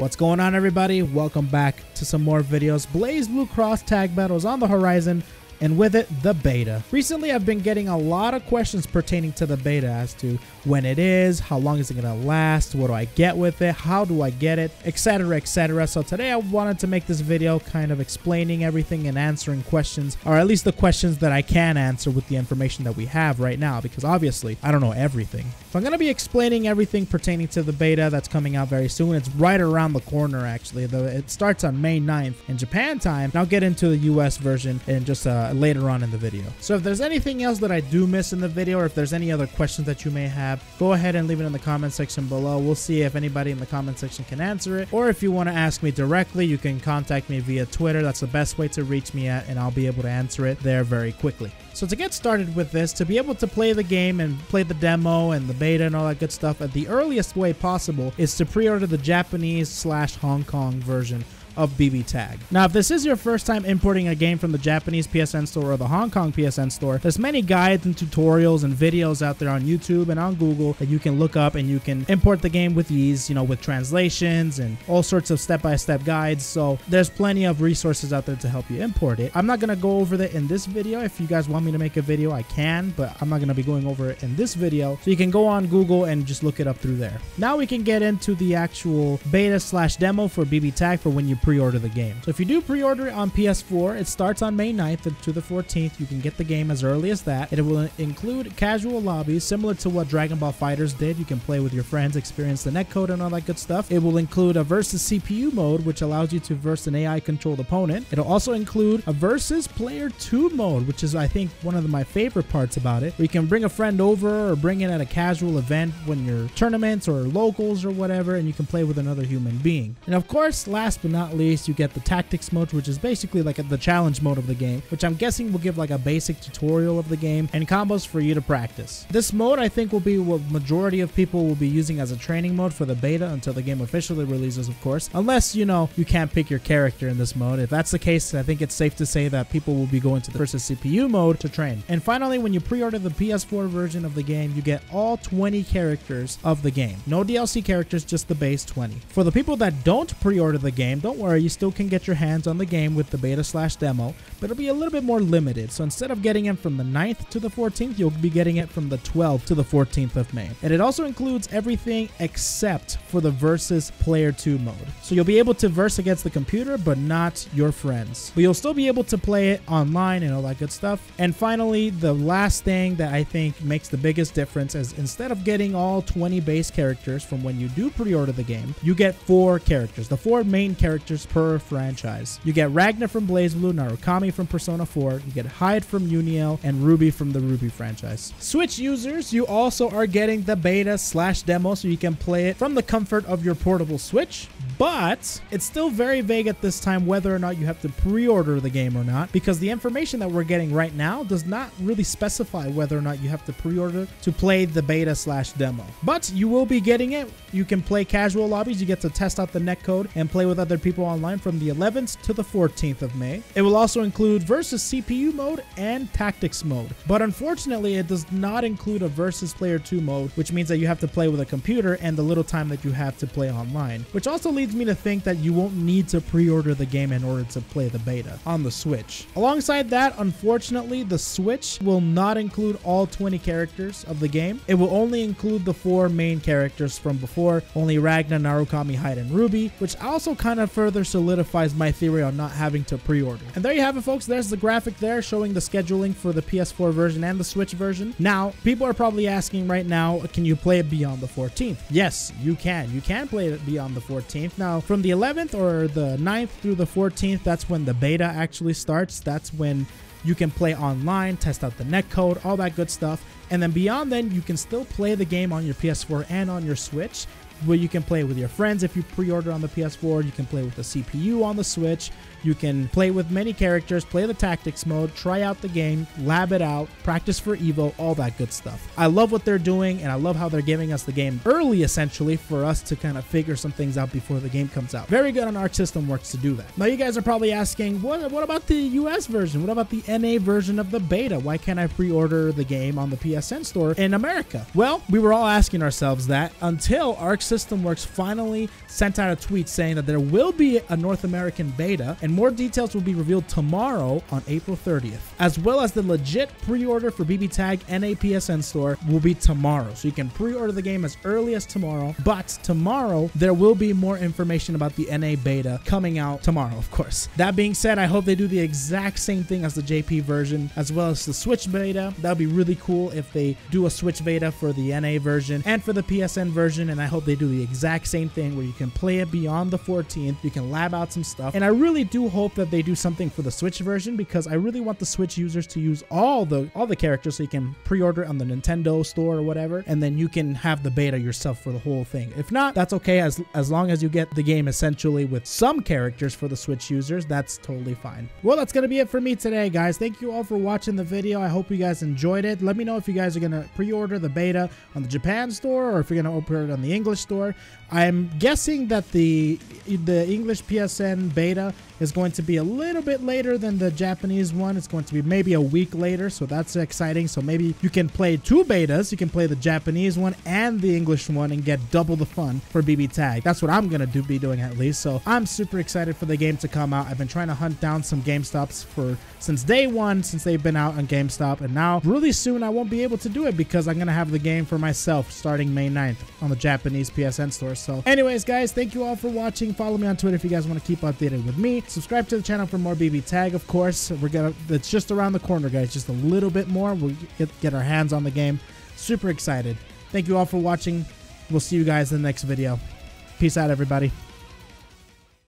What's going on, everybody? Welcome back to some more videos. Blazblue cross tag battles on the horizon, and with it, the beta. Recently, I've been getting a lot of questions pertaining to the beta as to when it is, how long is it going to last, what do I get with it, how do I get it, etc, etc. So today I wanted to make this video kind of explaining everything and answering questions, or at least the questions that I can answer with the information that we have right now, because obviously I don't know everything. So I'm going to be explaining everything pertaining to the beta that's coming out very soon. It's right around the corner, actually. It starts on May 9th in Japan time, and I'll get into the US version in just later on in the video. So if there's anything else that I do miss in the video, or if there's any other questions that you may have, go ahead and leave it in the comment section below. We'll see if anybody in the comment section can answer it, or if you want to ask me directly, you can contact me via Twitter. That's the best way to reach me at, and I'll be able to answer it there very quickly. So to get started with this, to be able to play the game and play the demo and the beta and all that good stuff at the earliest way possible is to pre-order the Japanese/Hong Kong version of BBTAG. Now, if this is your first time importing a game from the Japanese PSN store or the Hong Kong PSN store, there's many guides and tutorials and videos out there on YouTube and on Google that you can look up, and you can import the game with ease, you know, with translations and all sorts of step-by-step guides. So there's plenty of resources out there to help you import it. I'm not going to go over that in this video. If you guys want me to make a video, I can, but I'm not going to be going over it in this video. So you can go on Google and just look it up through there. Now we can get into the actual beta/demo for BBTAG for when you pre-order the game. So if you do pre-order it on PS4, it starts on May 9th to the 14th. You can get the game as early as that. It will include casual lobbies similar to what Dragon Ball FighterZ did. You can play with your friends, experience the netcode and all that good stuff. It will include a versus CPU mode, which allows you to verse an AI controlled opponent. It'll also include a versus player 2 mode, which is, I think, one of my favorite parts about it, where you can bring a friend over or bring it at a casual event when you're tournaments or locals or whatever, and you can play with another human being. And of course, last but not least, you get the tactics mode, which is basically like the challenge mode of the game, which I'm guessing will give like a basic tutorial of the game and combos for you to practice. This mode, I think, will be what majority of people will be using as a training mode for the beta until the game officially releases, of course, unless, you know, you can't pick your character in this mode. If that's the case, I think it's safe to say that people will be going to the versus CPU mode to train. And finally, when you pre-order the PS4 version of the game, you get all 20 characters of the game. No DLC characters, just the base 20. For the people that don't pre-order the game, don't worry, you still can get your hands on the game with the beta/demo, but it'll be a little bit more limited. So instead of getting it from the 9th to the 14th, you'll be getting it from the 12th to the 14th of May. And it also includes everything except for the versus player 2 mode. So you'll be able to verse against the computer, but not your friends. But you'll still be able to play it online and all that good stuff. And finally, the last thing that I think makes the biggest difference is instead of getting all 20 base characters from when you do pre-order the game, you get 4 characters, the 4 main characters per franchise. You get Ragnar from Blazblue, Narukami from Persona 4, you get Hyde from Uniel, and Ruby from the Ruby franchise. Switch users, you also are getting the beta/demo, so you can play it from the comfort of your portable Switch, but it's still very vague at this time whether or not you have to pre-order the game or not, because the information that we're getting right now does not really specify whether or not you have to pre-order to play the beta/demo. But you will be getting it. You can play casual lobbies. You get to test out the netcode and play with other people online from the 11th to the 14th of May. It will also include versus CPU mode and tactics mode. But unfortunately, it does not include a versus player 2 mode, which means that you have to play with a computer and the little time that you have to play online, which also leads me to think that you won't need to pre-order the game in order to play the beta on the Switch. Alongside that, unfortunately, the Switch will not include all 20 characters of the game. It will only include the 4 main characters from before, only Ragnar, Narukami, Hyde, and Ruby, which also kind of further solidifies my theory on not having to pre-order. And there you have it, folks. There's the graphic there showing the scheduling for the PS4 version and the Switch version. Now, people are probably asking right now, can you play it beyond the 14th? Yes, you can. You can play it beyond the 14th. Now, from the 11th or the 9th through the 14th, that's when the beta actually starts. That's when you can play online, test out the netcode, all that good stuff. And then beyond then, you can still play the game on your PS4 and on your Switch, where you can play with your friends. If you pre-order on the PS4, you can play with the CPU on the Switch. You can play with many characters, play the tactics mode, try out the game, lab it out, practice for Evo, all that good stuff. I love what they're doing, and I love how they're giving us the game early, essentially, for us to kind of figure some things out before the game comes out. Very good on Arc System Works to do that. Now, you guys are probably asking, what about the US version? What about the NA version of the beta? Why can't I pre-order the game on the PSN store in America? Well, we were all asking ourselves that until Arc System System Works finally sent out a tweet saying that there will be a North American beta, and more details will be revealed tomorrow on April 30th, as well as the legit pre-order for BBTAG and a PSN store will be tomorrow. So you can pre-order the game as early as tomorrow, but tomorrow there will be more information about the NA beta coming out tomorrow, of course. That being said, I hope they do the exact same thing as the JP version, as well as the Switch beta. That would be really cool if they do a Switch beta for the NA version and for the PSN version, and I hope they do the exact same thing where you can play it beyond the 14th, you can lab out some stuff, and I really do hope that they do something for the Switch version, because I really want the Switch users to use all the characters, so you can pre-order on the Nintendo store or whatever, and then you can have the beta yourself for the whole thing. If not, that's okay, as long as you get the game essentially with some characters for the Switch users, that's totally fine. Well, that's gonna be it for me today, guys. Thank you all for watching the video. I hope you guys enjoyed it. Let me know if you guys are gonna pre-order the beta on the Japan store or if you're gonna open it on the English store. I'm guessing that the English PSN beta is going to be a little bit later than the Japanese one. It's going to be maybe a week later, so that's exciting. So maybe you can play two betas. You can play the Japanese one and the English one and get double the fun for BBTAG. That's what I'm gonna be doing at least. So I'm super excited for the game to come out. I've been trying to hunt down some GameStops since day one, since they've been out on GameStop, and now really soon I won't be able to do it because I'm gonna have the game for myself starting May 9th on the Japanese PSN store. So anyways, guys, thank you all for watching. Follow me on Twitter if you guys want to keep updated with me. Subscribe to the channel for more BBTAG, of course. It's just around the corner, guys. Just a little bit more. We'll get our hands on the game. Super excited. Thank you all for watching. We'll see you guys in the next video. Peace out, everybody.